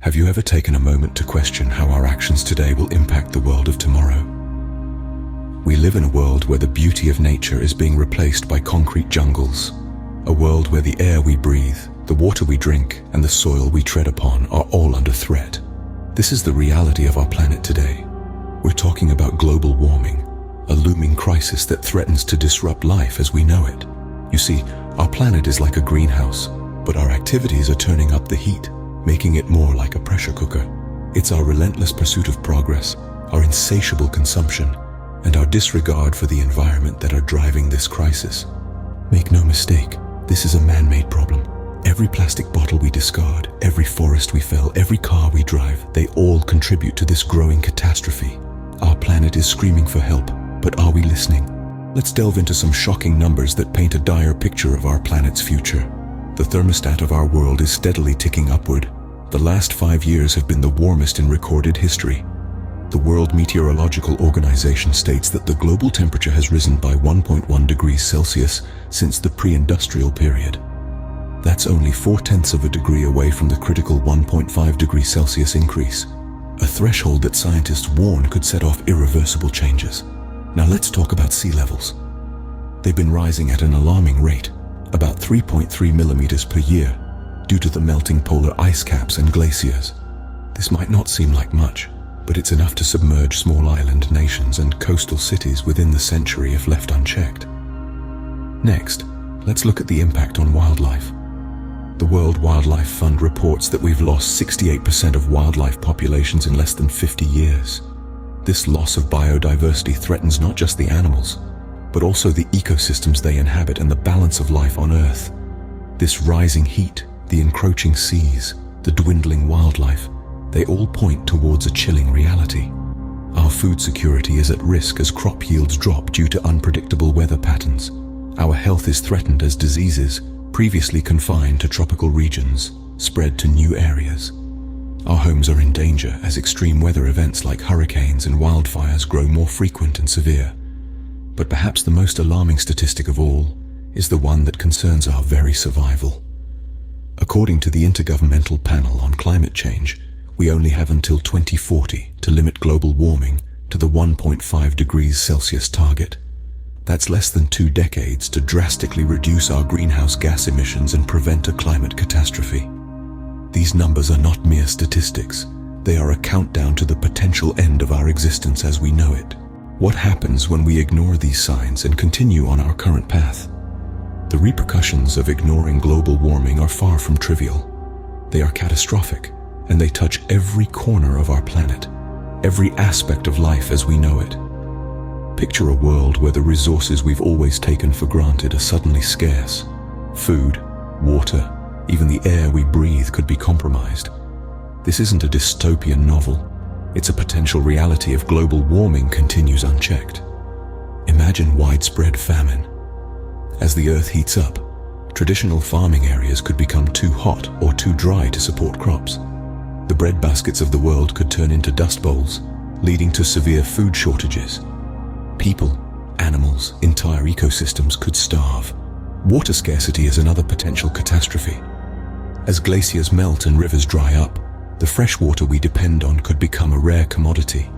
Have you ever taken a moment to question how our actions today will impact the world of tomorrow? We live in a world where the beauty of nature is being replaced by concrete jungles. A world where the air we breathe, the water we drink, and the soil we tread upon are all under threat. This is the reality of our planet today. We're talking about global warming, a looming crisis that threatens to disrupt life as we know it. You see, our planet is like a greenhouse, but our activities are turning up the heat, making it more like a pressure cooker. It's our relentless pursuit of progress, our insatiable consumption, and our disregard for the environment that are driving this crisis. Make no mistake, this is a man-made problem. Every plastic bottle we discard, every forest we fell, every car we drive, they all contribute to this growing catastrophe. Our planet is screaming for help, but are we listening? Let's delve into some shocking numbers that paint a dire picture of our planet's future. The thermostat of our world is steadily ticking upward. The last 5 years have been the warmest in recorded history. The World Meteorological Organization states that the global temperature has risen by 1.1 degrees Celsius since the pre-industrial period. That's only 0.4 of a degree away from the critical 1.5 degrees Celsius increase, a threshold that scientists warn could set off irreversible changes. Now let's talk about sea levels. They've been rising at an alarming rate, about 3.3 millimeters per year, due to the melting polar ice caps and glaciers. This might not seem like much, but it's enough to submerge small island nations and coastal cities within the century if left unchecked. Next, let's look at the impact on wildlife. The World Wildlife Fund reports that we've lost 68% of wildlife populations in less than 50 years. This loss of biodiversity threatens not just the animals, but also the ecosystems they inhabit and the balance of life on Earth. This rising heat, the encroaching seas, the dwindling wildlife, they all point towards a chilling reality. Our food security is at risk as crop yields drop due to unpredictable weather patterns. Our health is threatened as diseases, previously confined to tropical regions, spread to new areas. Our homes are in danger as extreme weather events like hurricanes and wildfires grow more frequent and severe. But perhaps the most alarming statistic of all is the one that concerns our very survival. According to the Intergovernmental Panel on Climate Change, we only have until 2040 to limit global warming to the 1.5 degrees Celsius target. That's less than 2 decades to drastically reduce our greenhouse gas emissions and prevent a climate catastrophe. These numbers are not mere statistics. They are a countdown to the potential end of our existence as we know it. What happens when we ignore these signs and continue on our current path? The repercussions of ignoring global warming are far from trivial. They are catastrophic, and they touch every corner of our planet, every aspect of life as we know it. Picture a world where the resources we've always taken for granted are suddenly scarce. Food, water, even the air we breathe could be compromised. This isn't a dystopian novel. It's a potential reality if global warming continues unchecked. Imagine widespread famine. As the Earth heats up, traditional farming areas could become too hot or too dry to support crops. The breadbaskets of the world could turn into dust bowls, leading to severe food shortages. People, animals, entire ecosystems could starve. Water scarcity is another potential catastrophe. As glaciers melt and rivers dry up, the fresh water we depend on could become a rare commodity.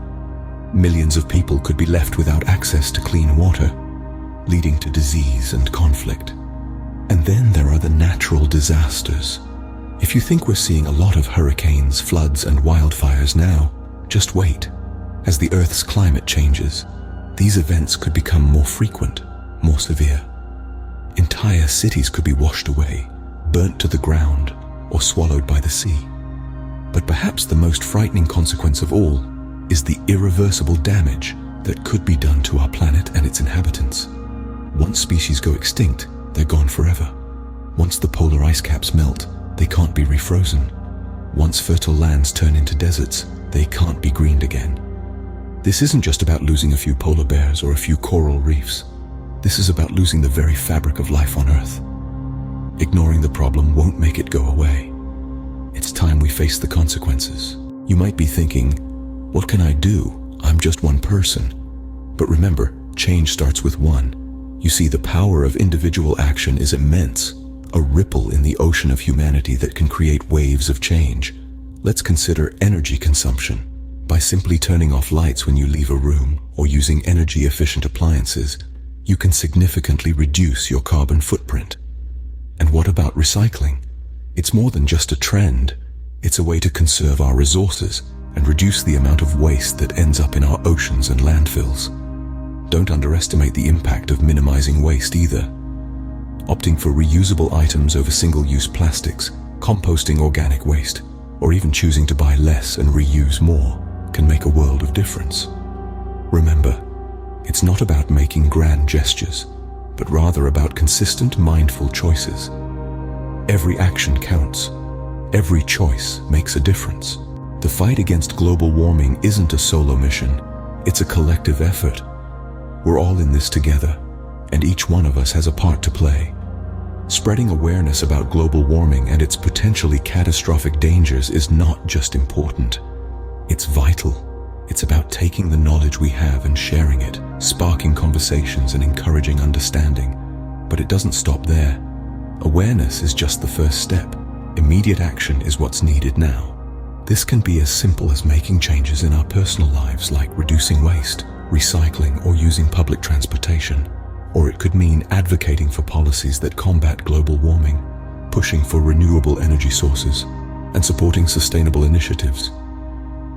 Millions of people could be left without access to clean water, leading to disease and conflict. And then there are the natural disasters. If you think we're seeing a lot of hurricanes, floods, and wildfires now, just wait. As the Earth's climate changes, these events could become more frequent, more severe. Entire cities could be washed away, burnt to the ground, or swallowed by the sea. But perhaps the most frightening consequence of all is the irreversible damage that could be done to our planet and its inhabitants. Once species go extinct, they're gone forever. Once the polar ice caps melt, they can't be refrozen. Once fertile lands turn into deserts, they can't be greened again. This isn't just about losing a few polar bears or a few coral reefs. This is about losing the very fabric of life on Earth. Ignoring the problem won't make it go away. It's time we face the consequences. You might be thinking, what can I do? I'm just one person. But remember, change starts with one. You see, the power of individual action is immense, a ripple in the ocean of humanity that can create waves of change. Let's consider energy consumption. By simply turning off lights when you leave a room or using energy-efficient appliances, you can significantly reduce your carbon footprint. And what about recycling? It's more than just a trend. It's a way to conserve our resources and reduce the amount of waste that ends up in our oceans and landfills. Don't underestimate the impact of minimizing waste either. Opting for reusable items over single-use plastics, composting organic waste, or even choosing to buy less and reuse more can make a world of difference. Remember, it's not about making grand gestures, but rather about consistent, mindful choices. Every action counts. Every choice makes a difference. The fight against global warming isn't a solo mission. It's a collective effort. We're all in this together, and each one of us has a part to play. Spreading awareness about global warming and its potentially catastrophic dangers is not just important. It's vital. It's about taking the knowledge we have and sharing it, sparking conversations and encouraging understanding. But it doesn't stop there. Awareness is just the first step. Immediate action is what's needed now. This can be as simple as making changes in our personal lives, like reducing waste, recycling, or using public transportation. Or it could mean advocating for policies that combat global warming, pushing for renewable energy sources, and supporting sustainable initiatives.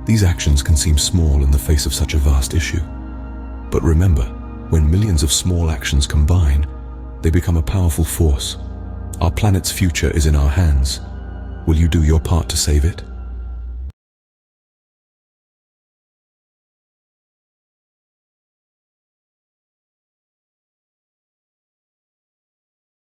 These actions can seem small in the face of such a vast issue. But remember, when millions of small actions combine, they become a powerful force. Our planet's future is in our hands. Will you do your part to save it?